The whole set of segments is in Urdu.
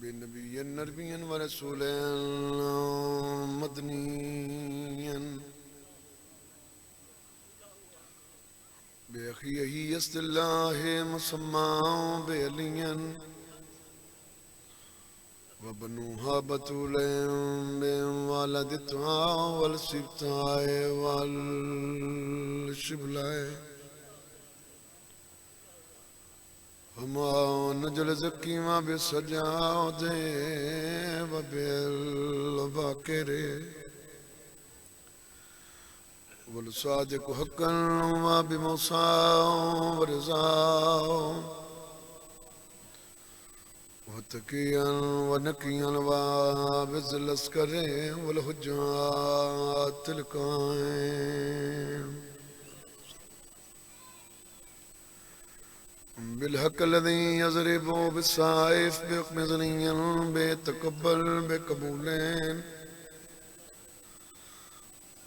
بنبي نبيا ورسولا مدنيا بأخيه يسد الله مسمى بأليا وبنوها بتولا بوالدتها والسبتاء والشبلاء ہما نجل زکیما بسجاد وبالباکر والصادق حقا وبموسى ورضا وتقيا ونقيا وبذل العسكر والحجات القائم بالحق الذي يضرب بالسيف بحكم ذنيا بيتقبل بقبولين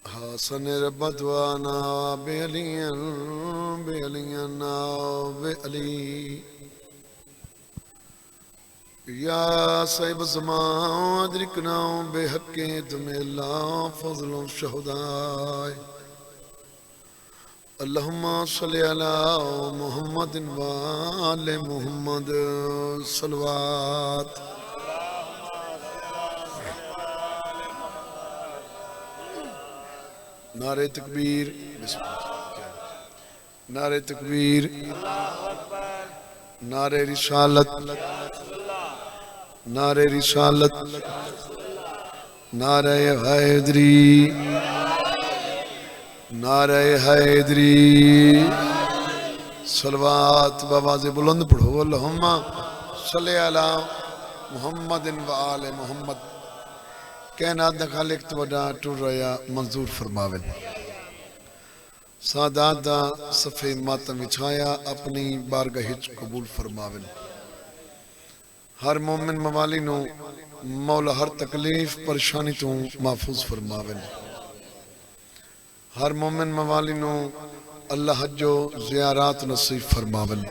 حسن ربط وانا بعليا بعلي يا صاحب الزمان ادركنا بحق دم الله فضل الشهداء اللهم صل على محمد وآل محمد صلوات نعرہ تکبیر نعرہ تکبیر نعرہ رسالت نعرہ رسالت نعرہ حیدری نعرہ حیدری صلوات بآواز بلند پڑھو اللہم صلی علی محمد و آل محمد کائنات دا خالق تو وڈا ٹور رہا منظور فرماویں سادات دا صفحے ماتم وچھایا اپنی بارگاہ قبول فرماویں ہر مومن موالی نو مولا ہر تکلیف پریشانی تو محفوظ فرماویں ہر مومن موالی نو اللہ حج و زیارات نصیب فرماون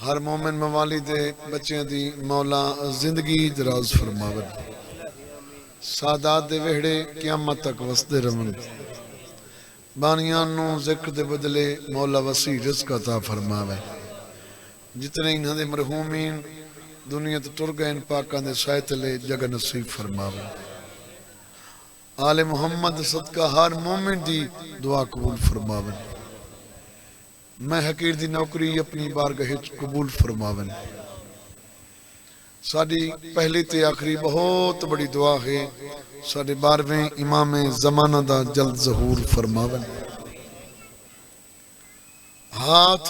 ہر مومن موالی دے بچیاں دی مولا زندگی دراز فرماون سادات دے وہڑے قیامت تک وسدے رون بانیان نو ذکر دے بدلے مولا وسیع رزق عطا فرماوے جتنے انہاں دے مرحومین دنیا تے ٹر گئے ان پاکاں دے سائے تلے جگہ نصیب فرماوے آل محمد صدقہ ہر مومن دی دعا قبول فرماون میں حقیر دی نوکری اپنی بارگاہ قبول فرماون ساڑی پہلی تے آخری بہت بڑی دعا ہے ساڑے 12ویں امام زمانہ دا جلد ظہور فرماون ہاتھ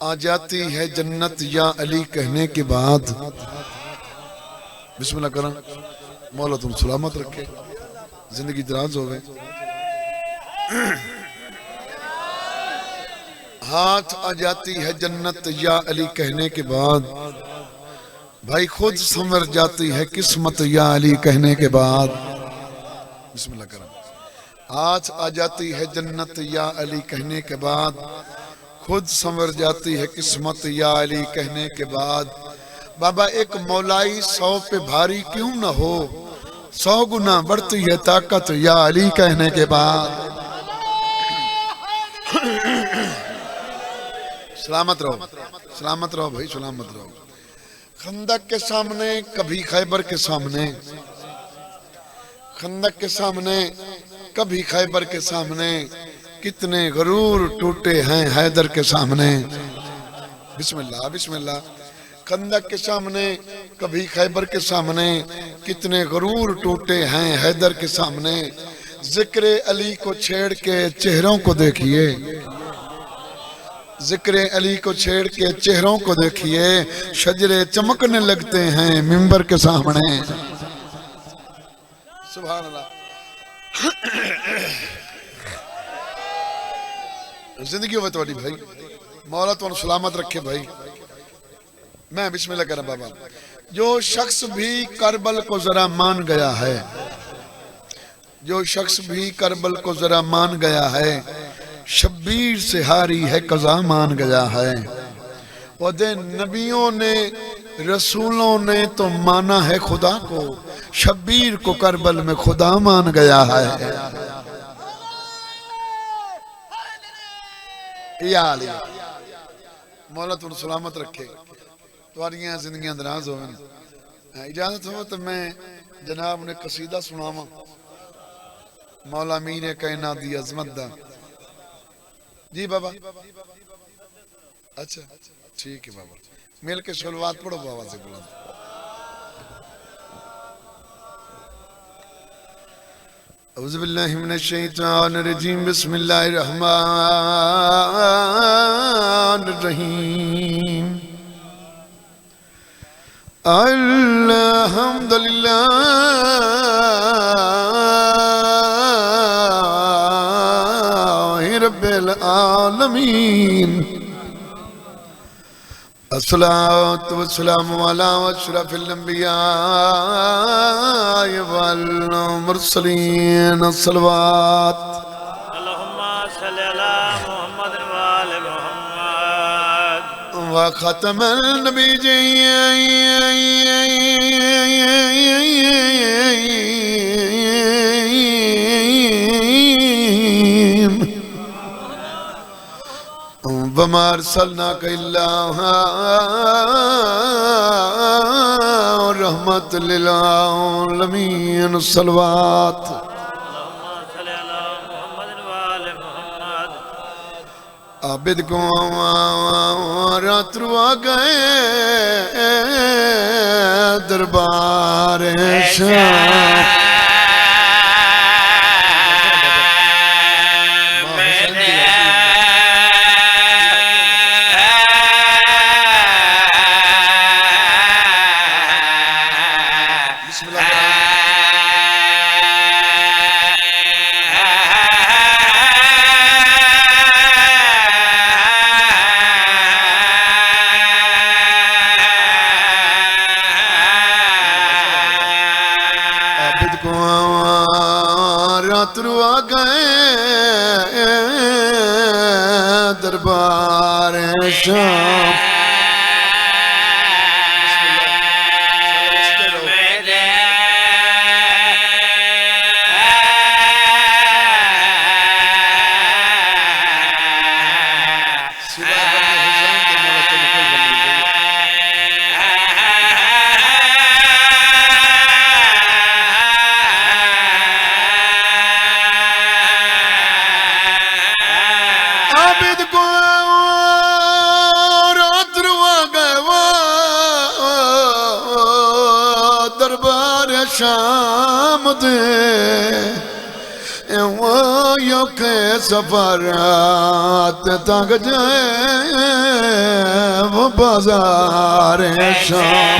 آ جاتی ہے جنت یا علی کہنے کے بعد بسم اللہ کریں مولا تم سلامت رکھے زندگی دراز ہوئے ہاتھ آ جاتی ہے جنت یا علی کہنے کے بعد بھائی خود سنور جاتی ہے قسمت یا علی کہنے کے بعد بسم اللہ کرم ہاتھ آ جاتی ہے جنت یا علی کہنے کے بعد خود سنور جاتی ہے قسمت یا علی کہنے کے بعد بابا ایک مولائی 100 پہ بھاری کیوں نہ ہو 100 گنا بڑھتی ہے طاقت یا علی کہنے کے بعد سلامت رہو بھائی سلامت رہو خندق کے سامنے کبھی خیبر کے سامنے خندق کے سامنے کبھی خیبر کے سامنے کتنے غرور ٹوٹے ہیں حیدر کے سامنے بسم اللہ بسم اللہ خندق کے سامنے کبھی خیبر کے سامنے کتنے غرور ٹوٹے ہیں حیدر کے سامنے ذکر علی کو چھیڑ کے چہروں کو دیکھیے ذکر علی کو چھیڑ کے چہروں کو دیکھیے شجرے چمکنے لگتے ہیں منبر کے سامنے سبحان اللہ زندگی ہوئے توڑی بھائی مولا تو سلامت رکھے بھائی میں بسم اللہ کرم بابا جو شخص بھی کربل کو ذرا مان گیا ہے جو شخص بھی کربل کو ذرا مان گیا ہے شبیر سے ہاری ہے قضا مان گیا ہے وہ دے نبیوں نے رسولوں نے تو مانا ہے خدا کو، شبیر کو کربل میں خدا مان گیا ہے۔ یا علی مولا تم سلامت رکھے، تمہاریاں زندگیاں دراز ہوئیں۔ اجازت ہو تو میں جناب نے قصیدہ سناواں مولا میر کائنات دی عظمت دا۔ جی بابا، اچھا ٹھیک ہے بابا، مل کے شلوات پڑھو بابا سے بلند۔ اعوذ باللہ من الشیطان الرجیم، بسم اللہ الرحمن الرحیم۔ الحمدللہ رب العالمین، الصلاة والسلام علی اشرف الانبیاء والمرسلین، الصلوات اللہم صلی علی محمد وآل محمد وختم النبیین وما ارسلناک الا رحمت للعالمین، الصلوات اللہم صلی علی محمد وآل محمد۔ عابد کو رات روا گئے دربار شام، رات روا گئے دربار شام، عابد کو رات روا گئے دربار شام دے، وہ یوکے سفرات تنگ جائے وہ بازار شام۔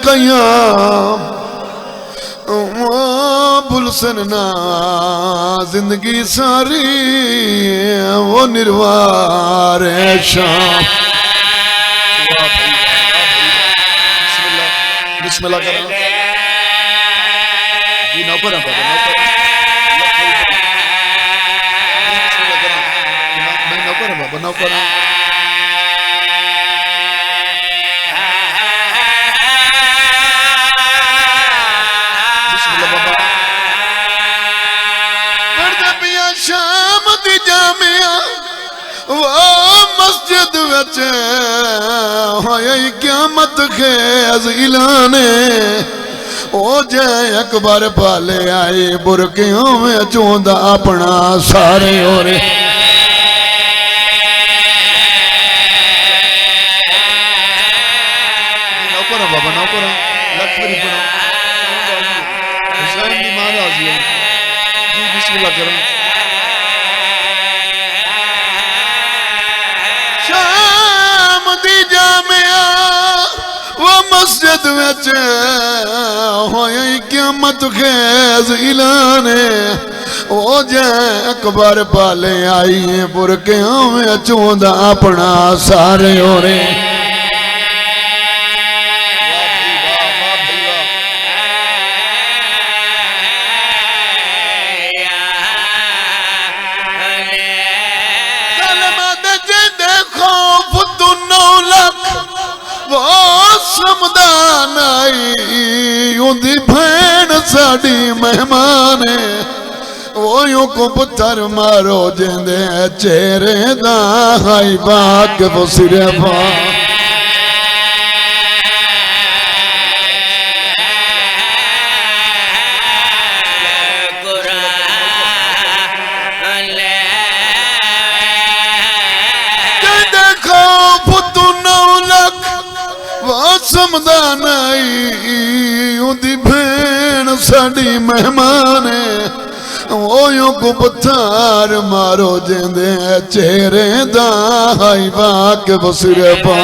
قیام بلسننا زندگی ساری وہ نروار شام۔ بسم اللہ کرنا جی نوکر ہیں بابا، میں نوکر ہیں بابا، نوکر ہیں۔ شام دی جامعہ وہ مسجد وچے ہوئی قیامت خیز اعلانے، او جائے اکبر پالے آئے برکیوں میں چوندہ اپنا سارے ہو رہے۔ نوکر بابا، نوکر لکھ میری پڑھا حسین دی ماں راضی ہے جی، بسم اللہ کریں۔ جامعہ وہ مسجد وچ ہوئی قیامت خیز اعلان او جے اکبر پالے آئی برکیاں میں چوندا اپنا سارے ہو رہے سمدان آئی دی بھین ساڑی مہمان وہ یوں کو پتھر مارو جیندے چہرے دا ہائی باق وہ سرے پا سمدان آئی دی بھین ساڑی مہمان وہ یوں کو پتھر مارو جیندے چہرے دا ہائی باق بسر پا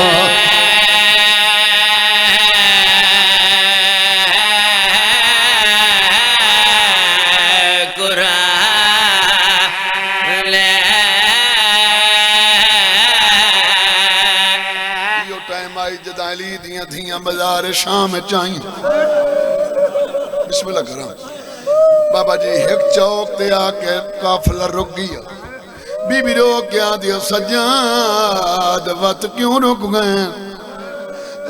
دھیاں بازار شام چاہیں بسم اللہ کرام بابا جی ایک چوک تے آکے کافلہ رک گیا بی بی رو کیا دیا سجاد وقت کیوں رک گئے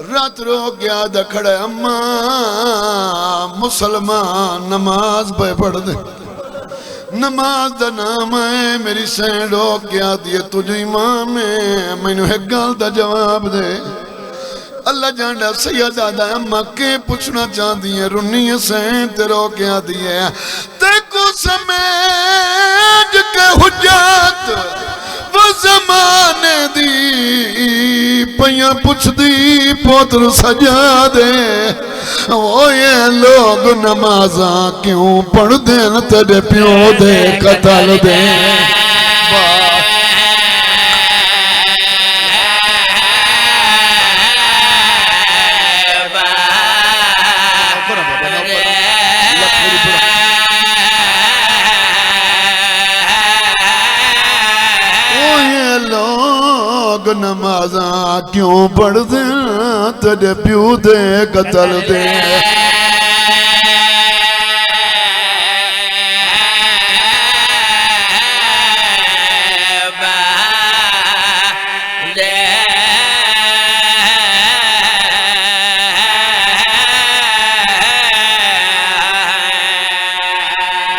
رات رو کیا دا کھڑے اماں مسلمان نماز پہ پڑھ دے نماز دا نام ہے میری سین رو کیا دیا تجھے امام میں نے ایک گال دا جواب دے اللہ جانڈا سیدہ دا اممہ کے پوچھنا چاہ دیئے رنی سین تیرو کیا دیئے تیکو سمیج کے حجات وہ زمانے دی پیاں پوچھ دی پوتر سجا دے وہ یہ لوگ نمازاں کیوں پڑھ دیں تیرے پیوں دے قتل دیں نمازاں کیوں پڑھ دیں تجھے پیو دے قتل دیں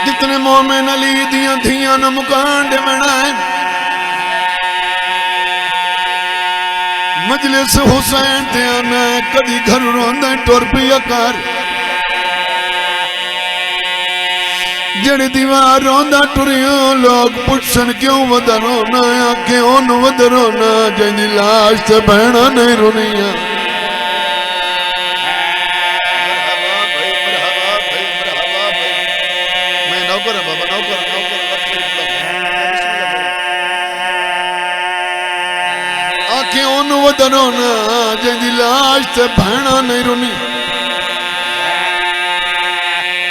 جتنے مومن علی دیاں دھیاں نہ مکانڈے بنائیں مجلس حسین تے آنا ہے کدی گھر روندہ ٹور پیا کر جڑی دیوار روندہ ٹوریوں لوگ پوچھن کیوں ودہ رونا یا کیوں نو ودہ رونا جنی لاش تے بہنا نہیں رونیا میں نوکر ہے بابا نوکر کیوں ودرونا جن دی لاش تے بہنا نہیں رونی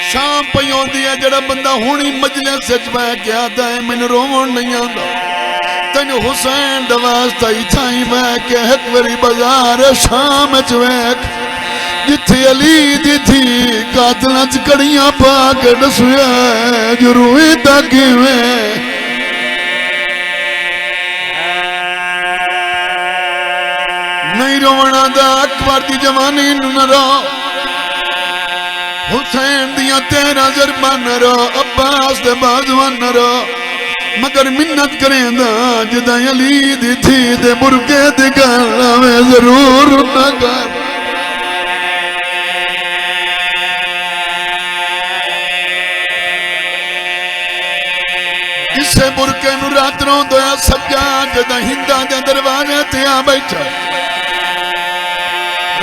شام پیوں دیا جڑا بندہ ہونی مجلس سچ بہ کے آتا ہے میں نے روون نہیں آتا تین حسین دواستا ہی چھائی بہ کے ایک وری بازار شام چویک جتھی علی دی تھی قاتلہ چکڑیاں پاک ڈسویا جو روئی تاکی میں نہیں رونا دا اکبر دی جوانی نہ رو حسین دیا 13 ضربان نہ رو عباس دے بازوان نہ رو مگر منت کریں دا جدہ علی دی تھی دے برکے دی گالا میں ضرور نہ کر اسے برکے نو رات رو دویا سجاد جدہ ہندہ دے دروازے تیا بیٹھا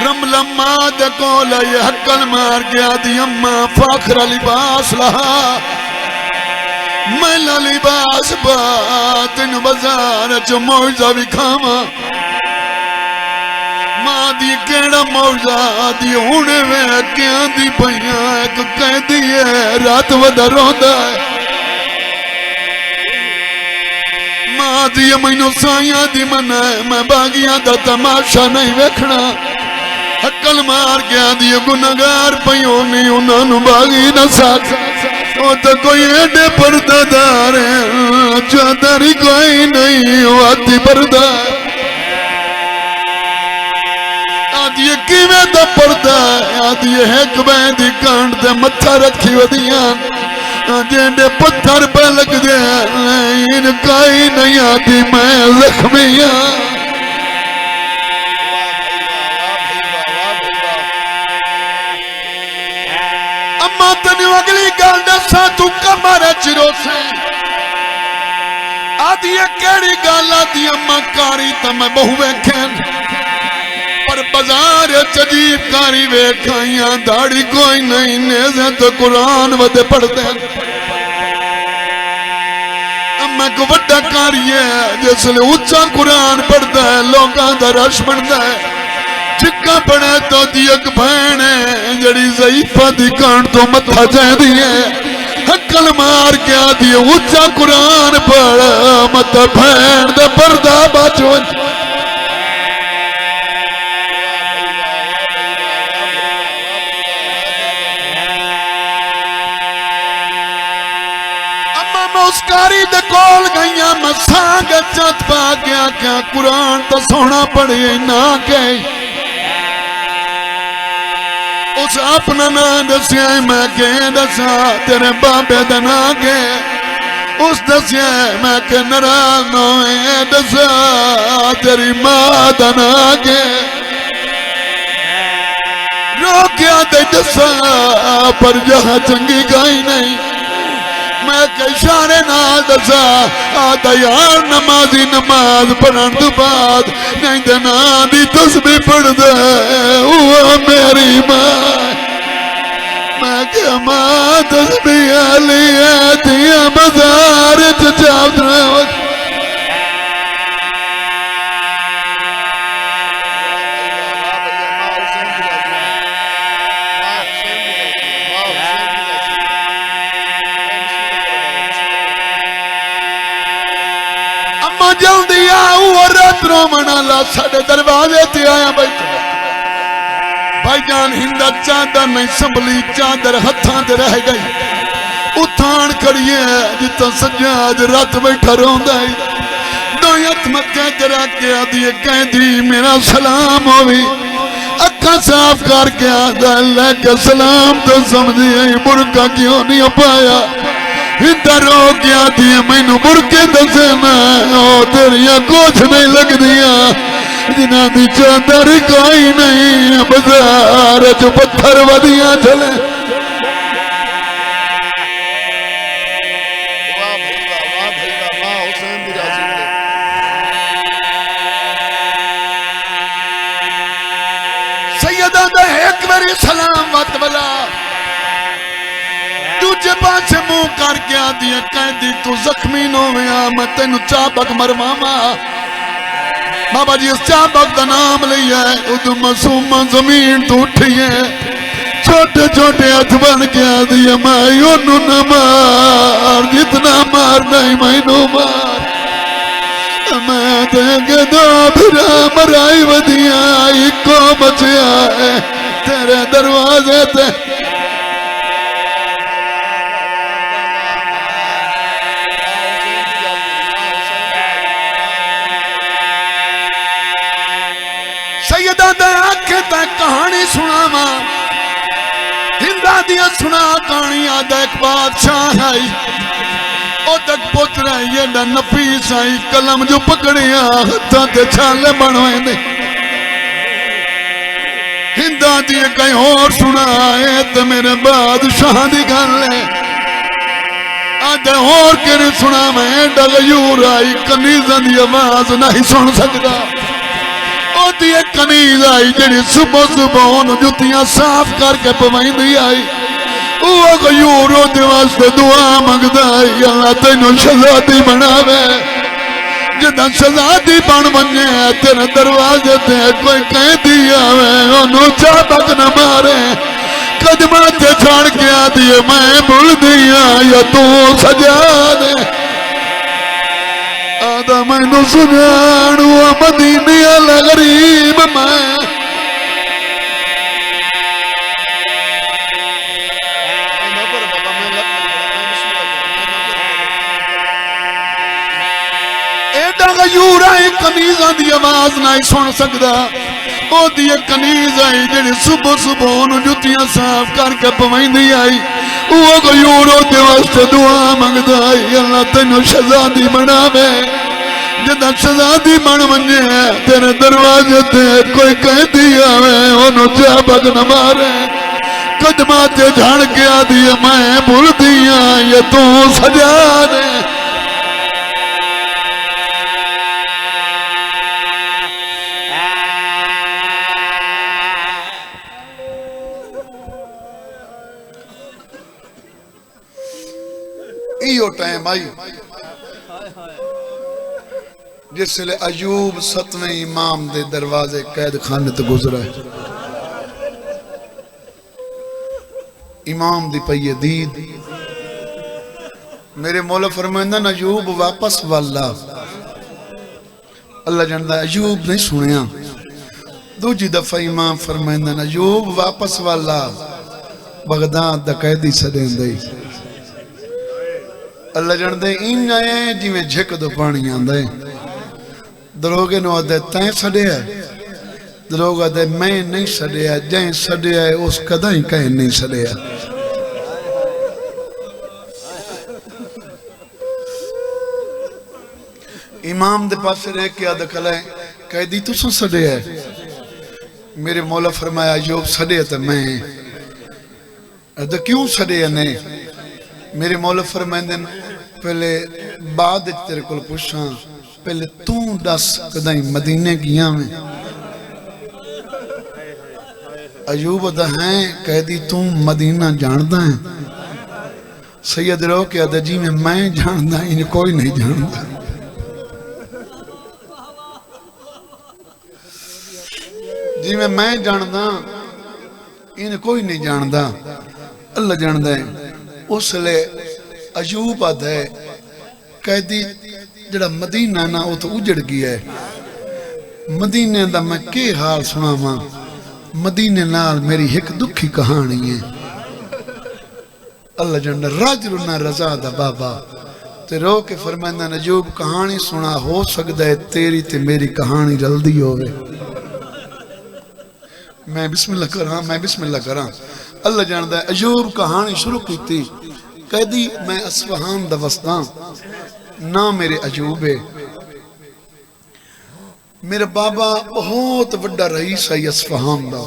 رمل اماں دے کولا یہ حقل مار گیا دی اماں فاخر لباس لہا میلا لباس بات ان بزار چو موجزہ بھی کھاما ماں دی کیڑا موجہ دی ہونے میں کیاں دی پہیاں ایک قیدی ہے رات ودا روندا ہے ماں دی مینوں سائیاں دی منع ہے میں باغیاں دا تماشا نہیں ویکھنا حقل مار گیا دی گناہگار پئیوں نہیں انہاں نوں باغی نہ ساتھ او تے کوئی ایڈے پردہ دار ہے چادر کوئی نہیں واتی پردہ آدھی کیویں دا پردہ آدھی ایک بین دی کانڈ دے متھا رکھی ودیاں جیندے پتھر پہ لگ دے ان کائی نہیں آدھی میں زخمیاں اما تنیو اگلی گال دسا تو کمارے چرو سے آدھی کیڑی گال آدھی اما کاری تا میں بہو ویکھیں پر بازار چجیب کاری ویکھائیاں داڑی کوئی نہیں نیزیں تو قرآن ودے پڑھتے ہیں اما کو وڈا کاری ہے جس لئے اچھا قرآن پڑھتا ہے لوگاں دا رش بڑھتا ہے چکا پڑھے تو دی ایک بھین ہے جڑی ضعیفہ دی کان تو متھا جائے دی ہے حقل مار کیا دی اچھا قرآن پڑھ مت بھین دے پردہ باچو اس کاری دے کول گئیاں میں سانگ چت پا گیا کیا قرآن تو سونا پڑے نہ گئی اس اپنا نہ دسیا میں کہ دسا تیرے بابے دنا گے اس دسیا میں کہ ناراض نہ دسا تیری ماں دنا گے رو گیا دے دسا پر جہاں چنگی گئی نہیں میں کہ اشارے نال دسا آدھا یار نمازی نماز پڑھن تو بعد نہیں دینا دی تسبیح پڑھ دے وہ میری ماں میں کہ ماں تسبیح علی ہے دیا بازار چچاپ دنے جلدی آؤ اور رات رو منالا ساڑھے دروازے تے آیا بیٹھا بھائی جان ہندہ چادر نہیں سنبھلی چادر ہتھاں دے رہ گئی اتھان کریے جتا سجاد رات بیٹھا روندہ دویت مکہ کرا کے آدھی کہہ دی میرا سلام ہوئی اکھا صاف کر کے آدھا اللہ کا سلام تو سمجھی برکہ کیوں نہیں پایا ہندر ہو گیا دیا میں نو برکے دسنا تیریاں کچھ نہیں لگ دیا جنہ دی چادر کوئی نہیں بازار جو پتھر ودیاں چلے سیدہ دا ایک میری سلام وقت بلا دوجے پاسے منہ کر کے آدھی قیدی تو زخمی نو میں میں تینو چابک مرماما بابا جی اس چابک دا نام لیا ہے ادھو معصوم زمین تو اٹھی ہے چھوٹے چھوٹے ہاتھ بن کے آدھی میں انہوں نہ مار جتنا مار نہیں میں نو مار میں دیں دو بھرا مرائی ودیاں ایک کو بچیا ہے تیرے دروازے تے سیدہ دے آنکھیں تے کہانی سنا ماں ہندہ دیا سنا کہانی آدھا ایک بادشاہ آئی او تک پتر ہے یہ نہ نفیس آئی کلم جو پکڑیا ہتھاں تے چھالے بنوائے دے ہندہ دیا کہیں اور سنا آئے تے میرے بادشاہ دی گھر لے آدھا اور کرے سنا میں ڈغیور آئی کنیزہ دی آواز نہیں سن سکتا دی کنیز آئی جڑی صبح صبح انہوں جتیاں صاف کر کے پوائیں دی آئی وہ غیوروں دیواستے دعا مگدہ آئی اللہ تینوں شہزادی بناوے جدہ جدا سزا دی بن بنے تیرے دروازے تے کوئی قیدی آوے انہوں چابک نہ مارے قدمہ تے چھاڑ کے آدھی میں بھول دیا یا تو سجا دے آدھا میں نو سجانو مدینی الغریب میں غیور آئی کنیزاں دی آواز نہ سن سکدا او دی کنیز آئی جڑی صبح صبح انہوں جتیاں صاف کر کے پوائندی آئی وہ غیور دے واسطے دعا منگدا آئی اللہ تینوں شہزادی بناوے جدا شہزادی بن بنے تیرے دروازے تے کوئی قیدی آوے انہوں چابک نہ مارے قدمہ تے جھاڑ کے آدھی میں بھول دیا یہ تو سجا دے ایو ٹائم آئی جس لئے ایوب 7ویں امام دے دروازے قید خانے تو گزرا ہے امام دی پئیے دید میرے مولا فرمائندہ ایوب واپس والا اللہ جاندہ ایوب نہیں سنیا دو جی دفعہ امام فرمائندہ ایوب واپس والا بغداد دا قیدی سدیں دئی اللہ جاندے این آئے جی میں جھک دو پانی آندے دروگے نو آدھے تائیں سڑے ہے دروگے آدھے میں نہیں سڑے ہے جائیں سڑے ہے اس قدائیں کہیں نہیں سڑے ہے امام دے پاس رہ کے آدھے کھلائے قیدی تو سن سڑے ہے میرے مولا فرمایا ایوب سڑے ہے تو میں آدھے کیوں سڑے ہے نہیں میرے مولا فرمائندے پہلے بعد تیرے کل پوچھاں پہلے تو دس قدائیں مدینے گیا میں ایوب دا ہیں قیدی تو مدینہ جاندہ ہیں سید رو کہ آدھا جی میں جاندہ انہیں کوئی نہیں جاندہ جی میں جاندہ انہیں کوئی نہیں جاندہ اللہ جاندہ ہے اس لئے ایوب آدھا ہے قیدی جڑا مدینہ نا وہ تو اجڑ گیا ہے مدینہ دا میں کے حال سنا ماں مدینہ نال میری ایک دکھی کہانی ہے اللہ جنڈا راجرنا رضا دا بابا تے رو کے فرمائندہ ایوب کہانی سنا ہو سکتا ہے تیری تے میری کہانی جلدی ہوئے میں بسم اللہ کراں اللہ جاندہ ہے ایوب کہانی شروع کی تھی قیدی میں اصفہان دا وسطان نہ میرے ایوب ہے میرا بابا بہت بڑا رئیس آئی اصفہان دا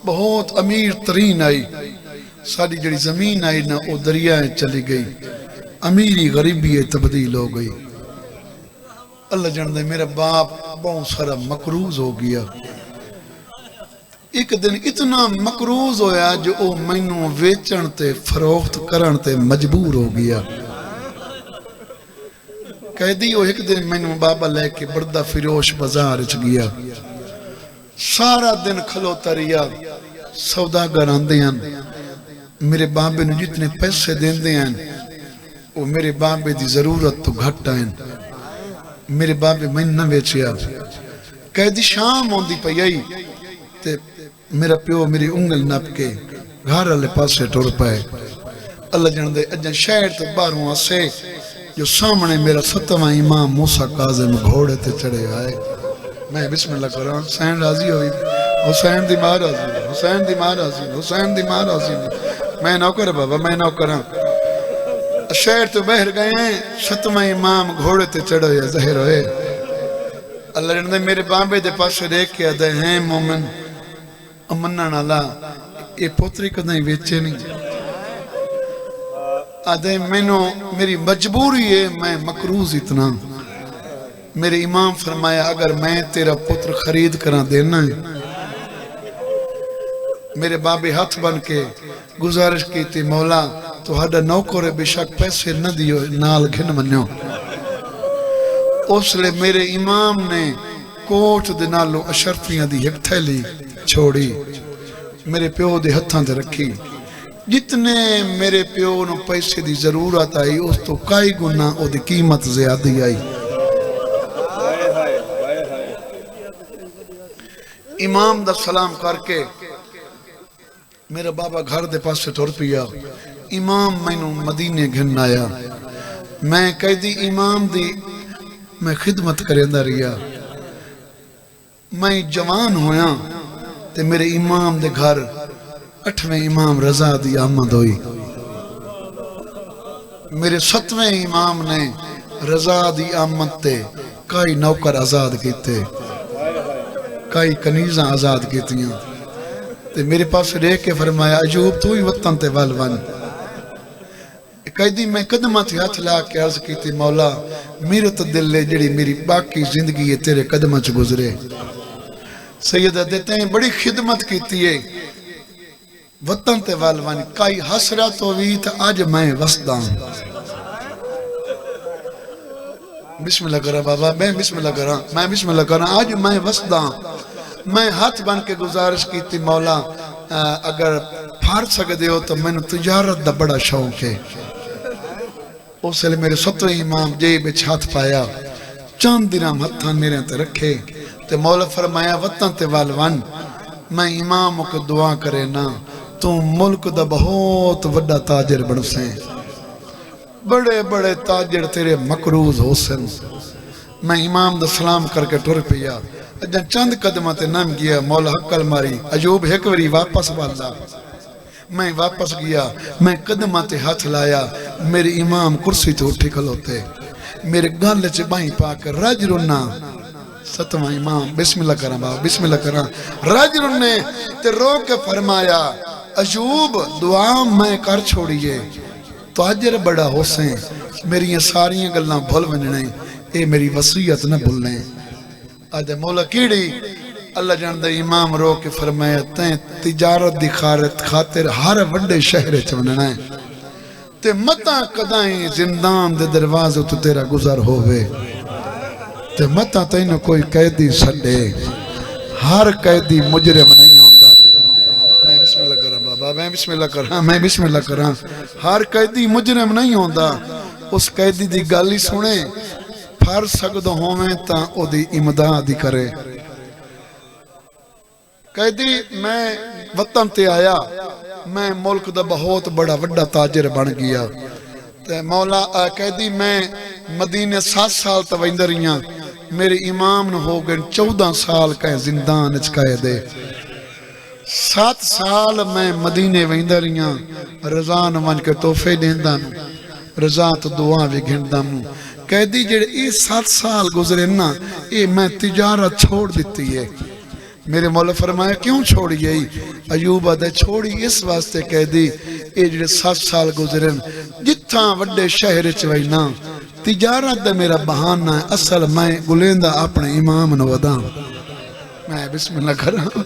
بہت امیر ترین آئی ساری جڑی زمین آئی نا وہ دریائیں چلی گئی امیری غریبی تبدیل ہو گئی اللہ جاندہ ہے میرا باپ بہت سارا مقروض ہو گیا ایک دن اتنا مقروض ہویا جو او مینوں ویچن تے فروخت کرن تے مجبور ہو گیا قیدی ہو ایک دن مینوں بابا لے کے بردہ فروش بازار اچ گیا سارا دن کھلوتا رہیا سوداگر آندے ہیں میرے بابے نے جتنے پیسے دیندے ہیں وہ میرے بابے دی ضرورت تو گھٹ آئیں میرے بابے میں نہ بیچیا قیدی شام ہوندی پئی تے میرا پیو میری انگل نپ کے گھر والے پاسے ٹر پائے اللہ جاندے اجاں شہر تو باہروں آسے جو سامنے میرا 7واں امام موسیٰ کاظم گھوڑے تے چڑھے آئے میں بسم اللہ کراں حسین راضی ہوئی حسین دی ماں راضی حسین دی ماں راضی حسین دی ماں راضی میں نوکر بابا میں نوکراں شہر تو بہر گئے ہیں 7واں امام گھوڑے تے چڑھے ظاہر ہوئے اللہ جاندے میرے بابے دے پاسے دیکھ کے آدھے ہیں مومن امنہ نالا یہ پوتری کدھیں ویچے نہیں آدھے میری مجبوری ہے میں مقروض اتنا میرے امام فرمایا اگر میں تیرا پتر خرید کرا دینا ہے میرے بابے ہاتھ بن کے گزارش کی تھی مولا تو ہڈا نوکر بے شک پیسے نہ دیو نال گھن منیو اس لئے میرے امام نے کوٹ دے نالو اشرفیاں دی ایک تھیلی چھوڑی میرے پیو دے ہتھاں دے رکھی جتنے میرے پیو نو پیسے دی ضرورت آئی اس تو کئی گنا او دی قیمت زیادہ آئی امام دا سلام کر کے میرا بابا گھر دے پاس سے ٹر پیا امام میں نو مدینے گھن آیا میں کہہ دی امام دی میں خدمت کریں دا ریا میں جوان ہویا تے میرے امام دے گھر 8ویں امام رضا دی آمد ہوئی میرے 7ویں امام نے رضا دی آمد تے کئی نوکر آزاد کیتے کئی کنیزاں آزاد کیتیاں تے میرے پاس رہ کے فرمایا ایوب تو ہی وطن تے والون کہہ دی میں قدمہ تھی ہاتھ لا کے عرض کیتی مولا میرے تو دل لے جڑی میری باقی زندگی ہے تیرے قدمہ چ گزرے سیدہ دیتے ہیں بڑی خدمت کیتی ہے وطن تے والوانی کئی حسرت ہوئی تا آج میں وسداں بسم اللہ کرا بابا میں بسم اللہ کرا آج میں وسداں میں ہاتھ بن کے گزارش کیتی مولا اگر پھار سکتے ہو تو میں نے تجارت دا بڑا شوق ہے اس لئے میرے 7ویں امام جیب ہاتھ پایا چاند درہم ہتھاں میرے تے رکھے تے مولا فرمایا وطن تے والوان میں امام کو دعا کرے نا تو ملک دا بہت وڈا تاجر بن سیں بڑے بڑے تاجر تیرے مقروض ہو سن میں امام دا سلام کر کے ٹر پیا جن چند قدمہ تے نام گیا مولا حقل ماری ایوب ایک وری واپس والا میں واپس گیا میں قدمہ تے ہاتھ لایا میرے امام کرسی تے اٹھی کھلوتے میرے گل چ بائیں پا کر رج رنا 7واں امام بسم اللہ کرا بابا بسم اللہ کرا رج رنے تے رو کے فرمایا ایوب دعا میں کر چھوڑیے تاجر بڑا حسین میری یہ ساری گلاں بھول ونجنے اے میری وصیت نہ بھولیں آدھے مولا کیڑی اللہ جاندہ امام رو کے فرمایا تیں تجارت دی خاطر ہر وڈے شہر چوننا ہے تے متاں قدائیں زندان دے دروازے تو تیرا گزر ہوئے تے متاں تینوں کوئی قیدی سڑے ہر قیدی مجرم نہیں ہوندہ میں بسم اللہ کرا بابا میں بسم اللہ کرا ہر قیدی مجرم نہیں ہوندہ اس قیدی دی گالی سنے پھر سکدو ہوئے تا او دی امدادی کرے قیدی میں وطن تے آیا میں ملک دا بہت بڑا وڈا تاجر بن گیا تے مولا قیدی میں مدینے 7 سال تویندریاں میرے امام نے ہو گئے 14 سال کہیں زندان اچکائے دے 7 سال میں مدینے ویندریاں رضا نوان کے توفے دیندہ رضا تو دعا بھی گھنڈا قیدی جڑے یہ 7 سال گزرے نا یہ میں تجارت چھوڑ دیتی ہے میرے مولا فرمایا کیوں چھوڑی گئی ایوب آدھے چھوڑی اس واسطے قیدی یہ جڑے 7 سال گزرے جتھاں وڈے شہر چوئینا تجارت دا میرا بہانہ ہے اصل میں گلیندہ اپنے امام نو وداں میں بسم اللہ کر رہا ہوں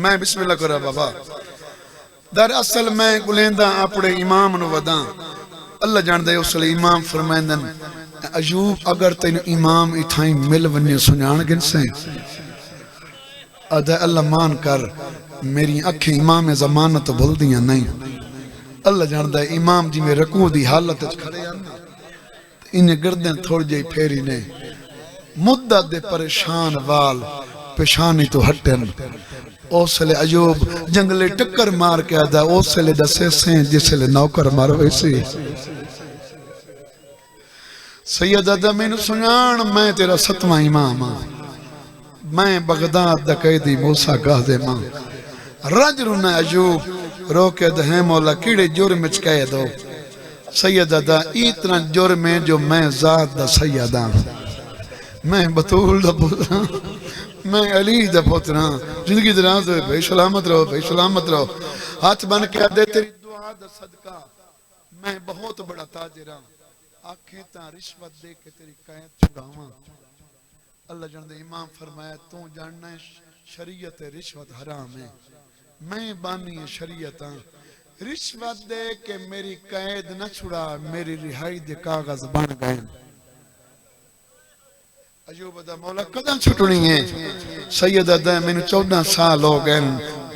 میں بسم اللہ کر رہا بابا در اصل میں گلیندہ اپنے امام نو وداں اللہ جان دے اس لئے امام فرمائندن ایوب اگر تین امام اتھائیں مل ونی سنیان گن سے ادھے اللہ مان کر میری اکھیں امام زمانت بھول دیاں نہیں اللہ جان دے امام جی میں رکوع دی حالت کھڑے آنا انہیں گردیں تھوڑ جائی پھیری نے مدت دے پریشان وال پیشانی تو ہٹن اوسلے ایوب جنگلے ٹکر مار کے آدھا اوسلے دسے سیں جسلے نوکر مارو ایسی سید آدھا میں نے سنان میں تیرا 7واں امام میں بغداد دا قیدی موسیٰ گاہ دے ماں رج رونا ایوب رو کے دہیں مولا کیڑے جرم چکے دو سید آدھا اتنا جرم ہے جو میں ذات دا سیدہ میں بطول دا پترا میں علی دا پترا زندگی دراز ہوئے بھائی سلامت رہو ہاتھ بن کے دے تیری دعا دا صدقہ میں بہت بڑا تاجرہ آنکھیں تا رشوت دے کے تیری قید چھڑاواں اللہ جان دے امام فرمایا تو جاننا ہے شریعت رشوت حرام ہے میں بانی شریعتاں رشوت دے کے میری قید نہ چھڑا، میری رہائی دے کاغذ بن گئے۔ ایوب دا مولا کداں چھٹنی ہے؟ سیدہ دا میں 14 سال ہو گئے،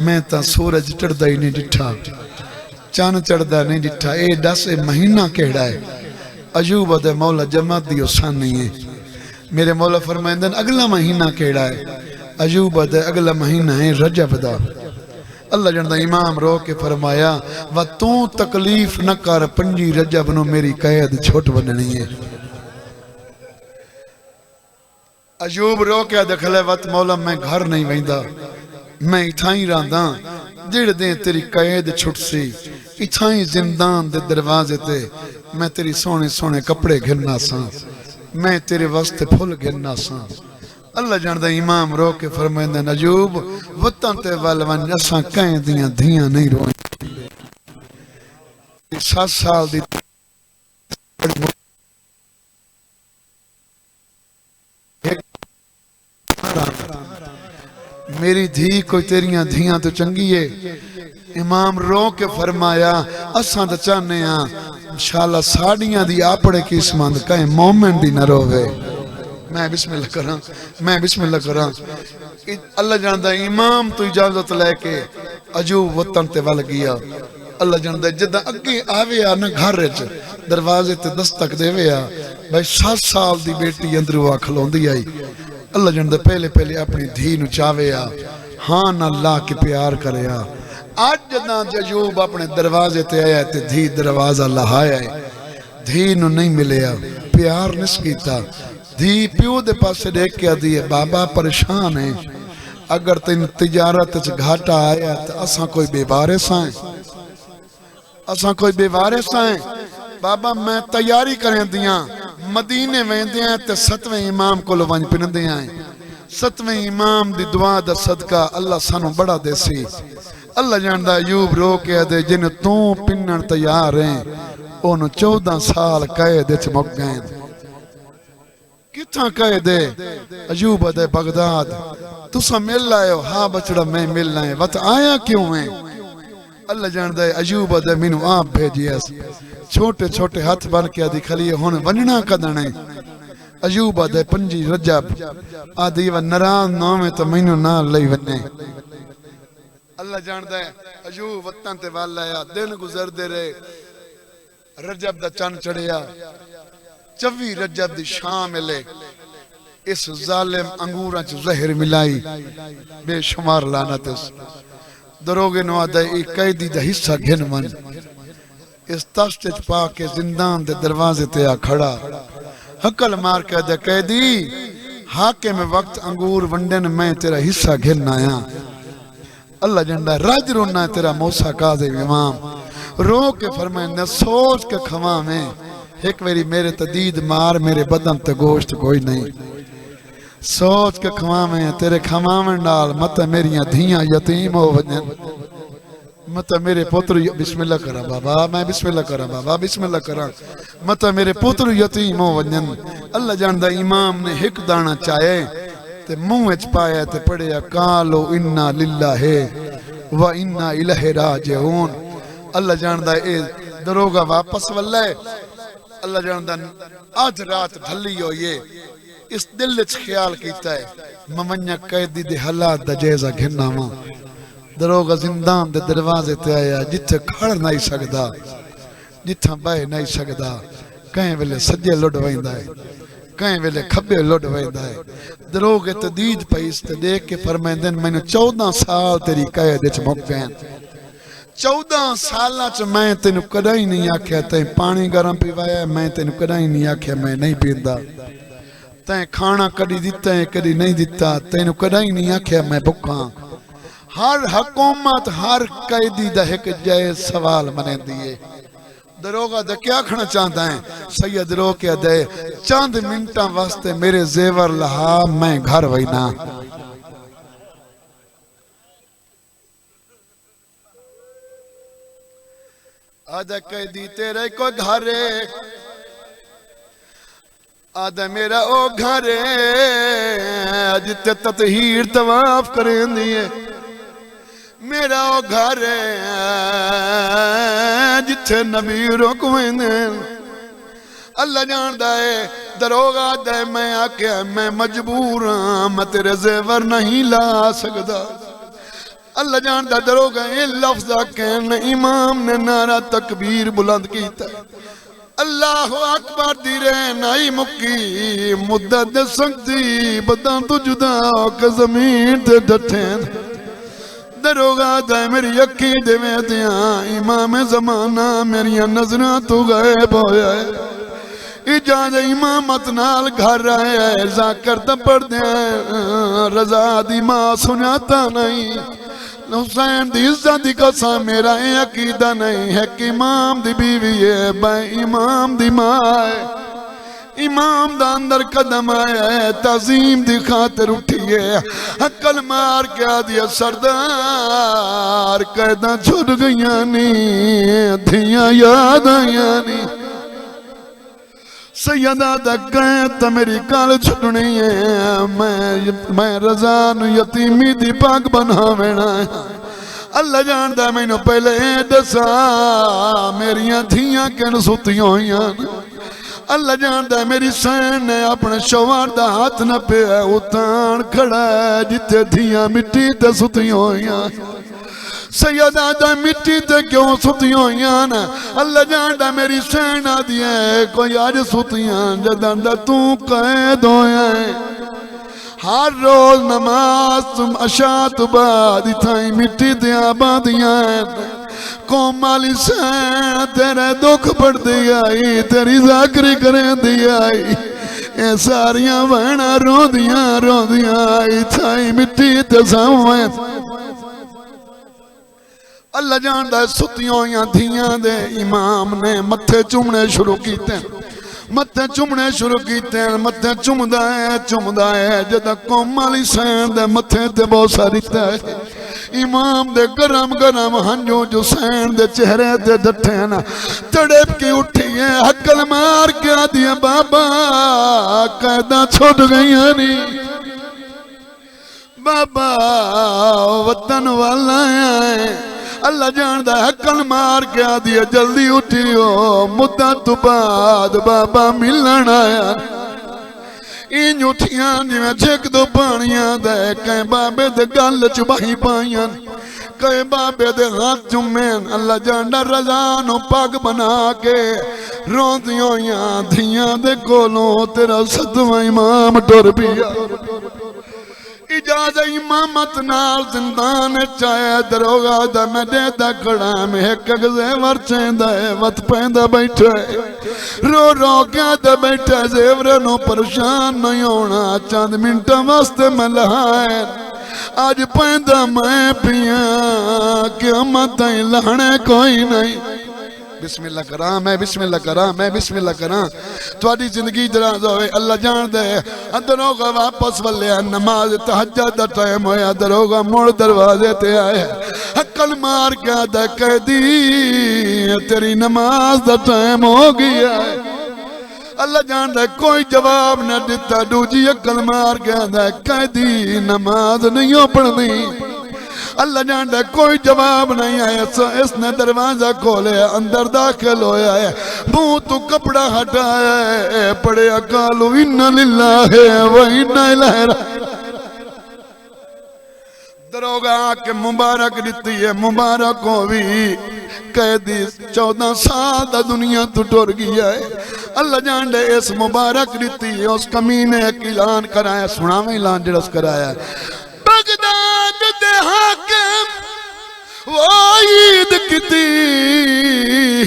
میں تا سورج چڑھدا ہی نہیں ڈٹھا، چاند چڑھدا نہیں ڈٹھا، اے دس مہینہ کیڑا ہے؟ ایوب دا مولا جماعت دی آسانی ہے۔ میرے مولا فرمائندن اگلا مہینہ کیڑا ہے؟ ایوب دا اگلا مہینہ ہے رجب دا۔ اللہ جاندا امام رو کے فرمایا و تو تکلیف نہ کر، 5 رجب نو میری قید چھوٹ وننی ہے۔ ایوب رو کے دکھلے وقت مولا میں گھر نہیں ویندا، میں اتھائیں رہندا، جڑ دیں تیری قید چھٹ سی، اتھائیں زندان دے دروازے تے میں تیری سونے سونے کپڑے گھننا ساں، میں تیرے واسطے پھول گھننا ساں۔ اللہ جاندا امام رو کے فرمائندے ایوب وطن تے ول ون اساں کہیں دیاں دھیاں نہیں روئیں۔ 7 سال دی میری دھی کوئی تیریاں دھیاں تو چنگی ہے۔ امام رو کے فرمایا اساں تے چاہنے ہاں انشاءاللہ ساڑیاں دی اپنے قسمت کہیں مومن دی نہ روے۔ میں بسم اللہ کراں، میں بسم اللہ کراں۔ اللہ جاندا امام تو اجازت لے کے ایوب وطن تے ول گیا۔ اللہ جاندا جداں اگے آویا نہ گھر وچ دروازے تے دستک دیویا، بھائی 7 سال دی بیٹی اندروں آ کھلوندی آئی۔ اللہ جاندا پہلے اپنی دھی نو چاویا، ہاں نہ لا کے پیار کریا۔ آج جداں ایوب اپنے دروازے تے آیا تے دھی دروازہ لہایا ہے، دھی نو نہیں ملیا، پیار نس کیتا۔ دھی پیو دے پاسے دیکھ کے دیئے بابا پریشان ہے، اگر تین تجارت سے گھاٹا آیا تو اساں کوئی بے وارث ہیں، اساں کوئی بے وارث ہیں۔ بابا میں تیاری کریں دیاں، مدینے ویندے ہیں تے 7ویں امام کو ونج پندے ہیں۔ 7ویں امام دی دعا دا صدقہ اللہ سانو بڑا دے سی۔ اللہ جاندا ایوب رو کے دے جن تو پنن تیار ہیں، انہوں 14 سال قید وچ مک گئے۔ کتھاں کہے دے؟ ایوب دے بغداد تسا مل لائے ہو؟ ہاں بچڑا میں مل لائے، وقت آیا کیوں ہیں؟ اللہ جاندا ہے ایوب دے مینوں آپ بھیجی اس، چھوٹے چھوٹے ہاتھ بن کے آدھی کھلی ہن وننا کدن ہے؟ ایوب دے 5 رجب آدھی و ناراض نہ میں تو مینوں نہ لئی ونے۔ اللہ جاندا ہے ایوب وطن تے وال آیا، دن گزر دے رہے، رجب دا چند چڑھیا، 24 رجب دی شام لے اس ظالم انگوراں چ زہر ملائی، بے شمار لعنت اس دروگے نو آدھے ایک قیدی دا حصہ گھن من، اس تشت چ پا کے زندان دے دروازے تے آ کھڑا، حقل مار کے دے قیدی حاکم وقت انگور ونڈن میں تیرا حصہ گھن آیا۔ اللہ جنڈا رج رونا ہے تیرا موسیٰ قاضی امام، رو کے فرمائے نہ سوچ کے کھواں میں ایک ویری میرے تدید مار، میرے بدن تے گوشت کوئی نہیں، سوچ کے کھواں میں تیرے کھواں ڈال، مت میریاں دھیاں یتیم ہو ونجن، مت میرے پتر بسم اللہ کرا بابا، میں بسم اللہ کرا بابا، بسم اللہ کرا، مت میرے پتر یتیم ہو ونجن۔ اللہ جاندا امام نے ایک دانہ چاہے تے منہ وچ پایا تے پڑھیا قالوا انا للہ و انا الیہ راجعون۔ اللہ جاندا اے دروگا واپس ولے، اللہ جاندا آج رات ڈھلی ہوئیے، اس دل وچ خیال کیتا ہے ممنیا قیدی دے حالات دا جائزہ گھننا ماں۔ دروگا زندان دے دروازے تے آیا، جتھے کھڑ نہیں سکدا، جتھا بہ نہیں سکدا، کہیں ویلے سجے لڈ ویندا ہے، کہیں ویلے کھبے لڈ ویندا ہے۔ دروگے تدید پیس تے دیکھ کے فرمائندن میں نے 14 سال تیری قید وچ مک گئے، 14 سالاں چ میں تینوں کدی نہیں آکھیا تے پانی گرم پیوایا، میں تینوں کدی نہیں آکھیا میں نہیں پیندا، تے کھانا کدی دتا ہے کدی نہیں دتا، تینوں کدی نہیں آکھیا میں بھکھاں۔ ہر حکومت ہر قیدی دا ایک جائز سوال منیندی ہے۔ دروگا دے کیا کھنا چاہتا ہے؟ سید رو کے دے چند منٹاں واسطے میرے زیور لہا، میں گھر وینا۔ آدھا قیدی تیرے کو گھرے، آدھا میرا او گھرے، جتے تطہیر طواف کریں دیئے، میرا او گھر ہے جتھے نبی رکویندے اللہ جاندا ہے دروغہ دے میں آکے میں مجبور ہاں میں تیرے زیور نہیں لا سکدا اللہ جاندا دروغہ یہ لفظ آکے امام نے نعرہ تکبیر بلند کیتا ہے اللہ اکبر دی رہنائی مکی مدت سکتی بداں تو جدا کہ زمین تے ڈٹھیں دروغہ دے میری یقی دے میں دیاں امام زمانہ میری نظرہ تو غیب ہویا ہے اجاز امامت نال گھر رہے ہیں ذاکر دا پڑھ دیں رضا دی ماں سناتا نہیں حسین دی عزت دی قسم میرا عقیدہ نہیں ہے کہ امام دی بیوی ہے بھائی امام دی ماں ہے امام دا اندر قدم آیا ہے تعظیم دی خاطر اٹھئے حقل مار کیا دیا سردار قیدہ چھوڑ گئیاں نہیں دھیاں یاد آئیاں نہیں سیدہ دکھائیں تا میری کال چھڑنی ہے میں رضان یتیمی دی پاک بنا وینا ہے اللہ جاندہ میں نے پہلے دسا میریاں دھیاں کن سوتی ہوئیاں اللہ جاندہ میری سین نے اپنے شوار دا ہاتھ نہ پہ اتان کھڑا ہے جتے دھیاں مٹی تے سوتی ہوئیاں سیدہ دا مٹی تے کیوں ستیوں یانا اللہ جاندا میری سینہ دیئے کوئی آج ستیاں جدن دا تو قید ہویا ہے ہر روز نماز تم اشاعت بعد تھائی مٹی دیا باندیاں قوم مالی سین تیرے دکھ پڑ دیائی تیری ذاکری کریں دیائی اے ساریاں وینا رو دیاں تھائی مٹی تے سامویں اللہ جاندا ستیوں یا دھیاں دے امام نے متھے چومنے شروع کیتے ہیں متھے چومنے شروع کیتے ہیں متھے چومدا ہے جدا قوم والی سین دے متھے تے بہت ساری تے امام دے گرم ہنجو جو سین دے چہرے تے ڈٹھے نا تڑپ کی اٹھی ہے حقل مار کے دیا بابا قیدہ چھوڑ گئیاں نہیں بابا وطن والا ہے اللہ جاندہ حقل مار کے آدھیا جلدی اٹھیو مدت بعد بابا ملن آیا این اٹھیاں جی میں چھک دو پانیاں دے کہیں بابے دے گل چباہی پائیاں کہیں بابے دے ہاتھ جمین اللہ جاندہ رضانو پاک بنا کے رون دیوں یا دھیاں دے کولوں تیرا صدوہ امام ٹور پیا اجازہ امامت نال زندان چاہے دروغہ دا میں دے دا کھڑا میں ایک زیور چیندہ ہے وط پیندہ بیٹھے رو کیا دا بیٹھے زیورنو پریشان نہیں ہونا چاند منٹا واسطے میں لہائے آج پیندہ میں پیاں کہ امتیں لہنے کوئی نہیں بسم اللہ کرام میں بسم اللہ کرام میں بسم اللہ کرام تواڈی زندگی دراز ہوئے اللہ جان دے دروغہ واپس والے نماز تہجد دا ٹائم ہویا دروغہ موڑ دروازے تے آئے حقل مار کیا دا قیدی تیری نماز دا ٹائم ہو گیا ہے اللہ جان دے کوئی جواب نہ دیتا دوجی حقل مار کیا دا قیدی نماز نہیں ہو پڑھنی اللہ جانتا کوئی جواب نہیں آیا اس نے دروازہ کھولے اندر داخل ہویا ہے منہ تو کپڑا ہٹایا ہے پڑے اکالو اِنَّ لِلَّهِ وَإِنَّ إِلَيْهِ دروغہ آکے مبارک دیتی ہے مبارک ہوئی قیدی 14 سال دا دنیا تو ٹور گیا ہے اللہ جانتا اس مبارک دیتی ہے اس کمینے ایک اعلان کرایا سنا میں اعلان جڑس کرایا ہے بغداد دے حاکم وہ عید کتی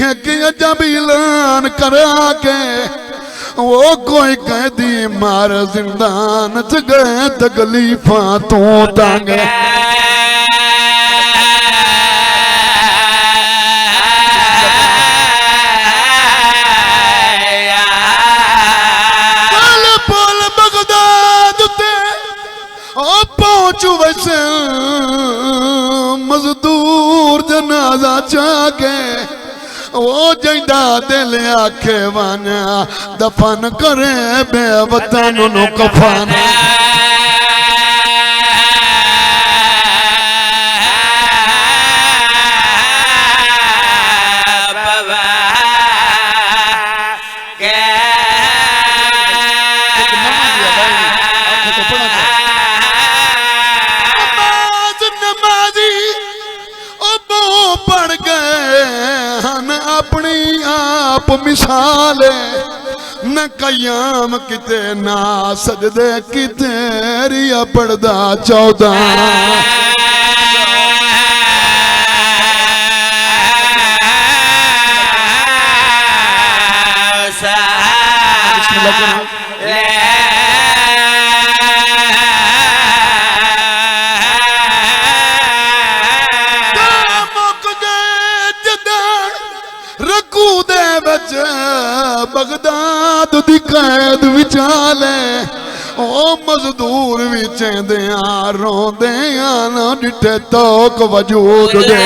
ہے کہ جب اعلان کرا کے وہ کوئی قیدی مار زندان گئے تکلیفاں تو ٹانگے مزدور جنازہ چاکے وہ جائدہ دل آکھے وانا دفن کرے بے وطن انہوں کفانا اپنی آپ مثال نہ قیام کتے نہ سجدے کتے ریا پڑدا 14 بغداد دی قید وچالے او مزدور وچیں دیاں رون دیاں نہ ڈٹھے توک وجود دے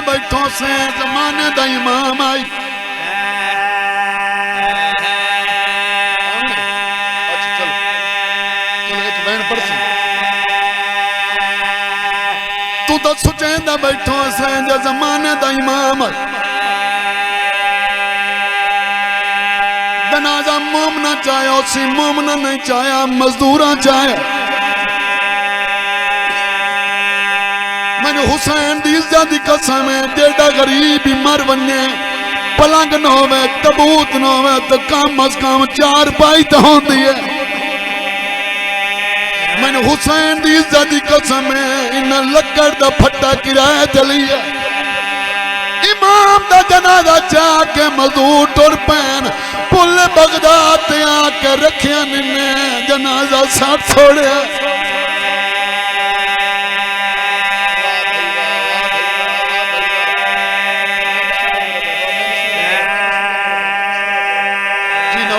بیٹھوں سے زمانے دا امام آئی تو تا سچیں دا بیٹھوں سے زمانے دا امام آئی جنازہ مومنہ چاہے اسی مومنہ نہیں چاہیا مزدورہ چاہے میں نے حسین دی عزت دی قسم ہے ڈیڑا غریبی مر بننے پلنگ نہ ہوئے تبوت نہ ہوئے تو کم از کم 4 پائی تو ہون دیئے میں نے حسین دی عزت دی قسم ہے انہاں لکڑ دا پھٹا کرائے چلی ہے امام دا جنازہ چاہ کے مزدور ٹر پین پل بغداد تے آ کے رکھیا ننے جنازہ ساتھ چھوڑے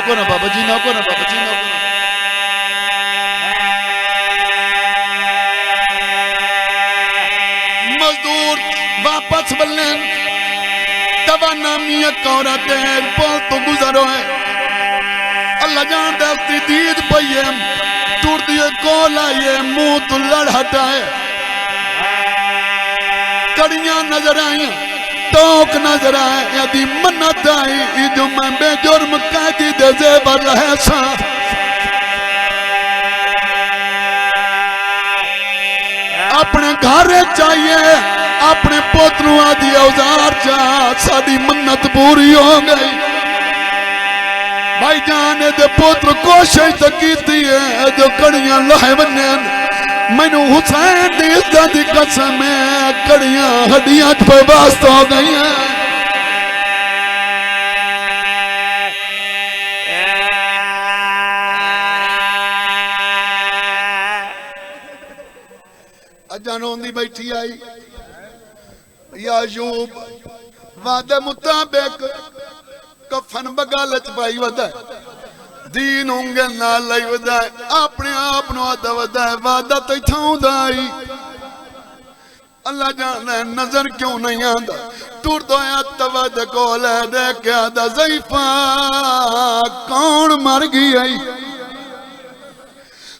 کو نا بابا جی نہ کو نا بابا جی نہ کو نا مزدور واپس بلن توانامی عورت پول تو گزرو ہے اللہ جان دستی دید پئیے ٹوٹ دیئے کول آئیے منہ تو لڑ ہٹائے کڑیاں نظر آئیں توک نظر آئے یدی منت آئی جو میں بے جرم قیدی دے زیبر رہے سا اپنے گھارے چاہیے اپنے پوتروں آدھی اوزار چاہ سادی منت پوری ہو گئی بھائی جانے دے پوتر کوشش تکیتی ہے جو کڑیاں لائے بنین میں نے حسین دی عزت دی قسم ہے کڑیاں ہڈیاں پہ واسط ہو گئی ہیں اجانوں دی بیٹھی آئی یا یوب وعدہ مطابق کفن بگالچ پائی ودا ہے دین ہونگے نہ لائی ودا ہے اپنے آپ نو آدھا ودا ہے وعدہ تے تھاؤں دائی اللہ جانے نظر کیوں نہیں آدھا ٹوٹ دویا توجہ کو لے دے کے آدھا ضعیفہ کون مر گئی آئی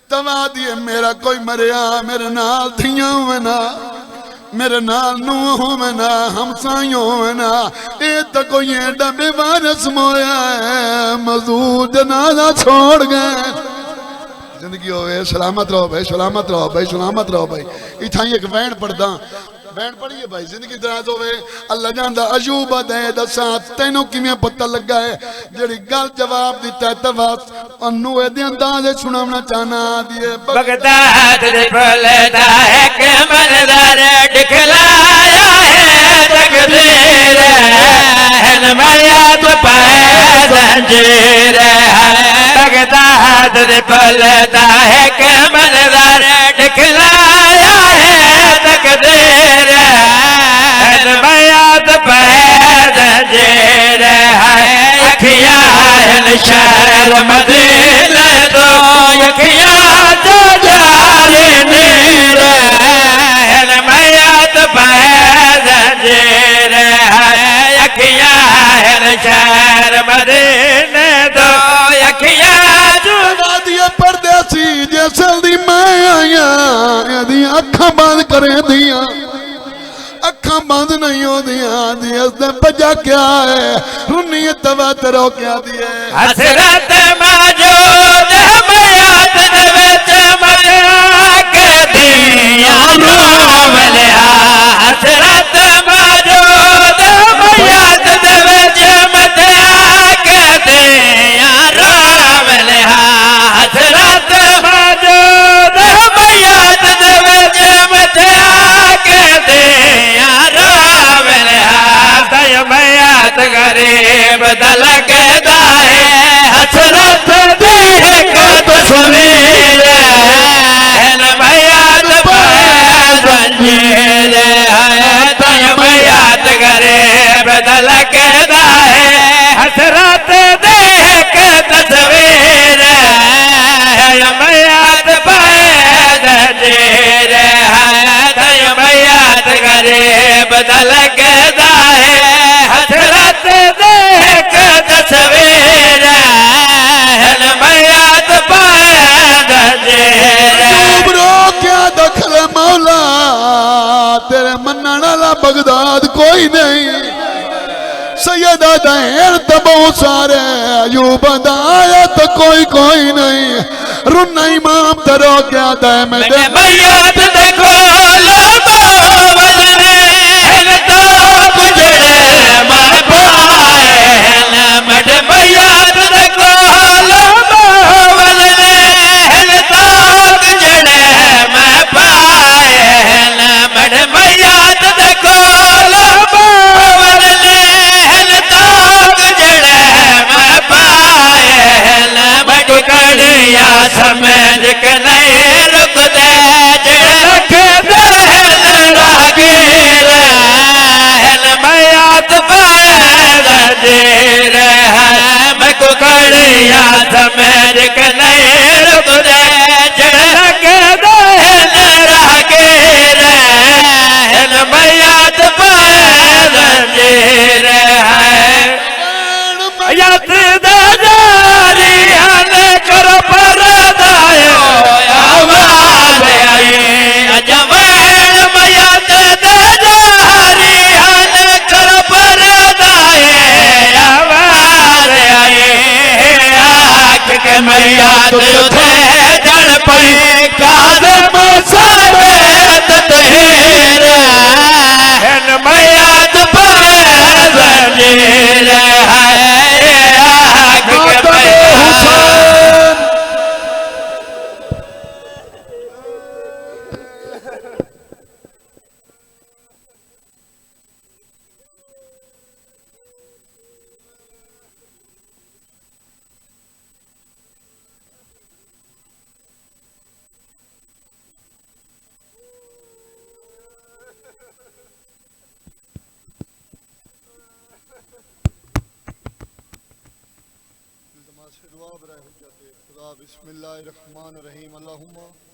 توادیے میرا کوئی مریا میرے نال تھیاں ہوئے نا میرے نال نوح ہوئے نا ہمسائیوں ہوئے نا اے تا کوئی ایڈا بے وارث مویا ہے مزدور جنازہ چھوڑ گئے زندگی ہوئے سلامت رہو بھائی سلامت رہو بھائی سلامت رہو بھائی اتھائی ایک وین پڑھدا وین پڑھئیے بھائی زندگی دراز ہوئے اللہ جاندہ عجوبہ دے دا ساتھ تینوں کی میں پتہ لگا ہے جڑی گل جواب دیتا ہے تواس انوے دی اندازے سنامنا چاہنا دیئے بغداد دے پھولتا ہے کہ منظر دکھلایا ہے تقدیر ہے نمایات پائے زنجیر ہے بغداد دے پھولتا ہے کہ منظر دکھلایا ہے تقدیر ہے نمایات پائے زنجیر ہے اکھیاں شہر مدینہ تو یکیاں جو جاری نیر ہے نمایات پائے زنجیر ہے یکیاں شہر مدینہ تو نہیں یہ اکھاں بند کریں دیاں اکھاں بند نہیں ہو دیاں دی اس دے بجا کیا ہے رنی تواتر ہو کیا دی ہے حسرت موجود حمیات دے وچ مدعا کدیاں روولیا حسرت موجود حمیات دے وچ مدعا کدیاں روولیا حسرت موجود حمیات دے وچ مدعا کدیاں روولیا حمیات غریب دل کہدا ہے حسرت دی ایک تصویر ہے حمیات پائے زنجیر ہے حمیات غریب دل کہدا ہے حسرت دی ایک تصویر ہے حمیات پائے زنجیر ہے حمیات غریب دل کہدا ہے حسرت دیکھ تصویر ہے حمیات پائے زنجیر رو کیا دخل مولا تیرے منن والا بغداد کوئی نہیں سیدہ دہر تو بہت سارے ایوب دا آیا تو کوئی نہیں رن امام ترو کیا دے میں دے حمیات دیکھو لبو وزنے تو گجڑے ماں پائے مڈ حمیات دیکھو لبو وزنے تو گجڑے ماں پائے مڈ حمیات دیکھو لبو وزنے تو گجڑے ماں پائے مڈ کڑیا سمجھ کے نہیں رک دے جڑے دل راگیر حمیات پائے زنجیر ہے میں کو کڑیا سمجھ کے نہیں رک دے جڑے دل راگیر حمیات پائے زنجیر ہے حمیات دے جاری ہن کرو پردائے آواز آئی اجوین حمیات دے جاری ہن کرو پردائے آواز آئی آنکھ کے حمیات تھے جڑ پئی کاظم ثابت تحریر حمیات پائے زنجیر ہے آنکھ کے حمیات دعا برائے حجت خدا بسم اللہ الرحمن الرحیم اللہم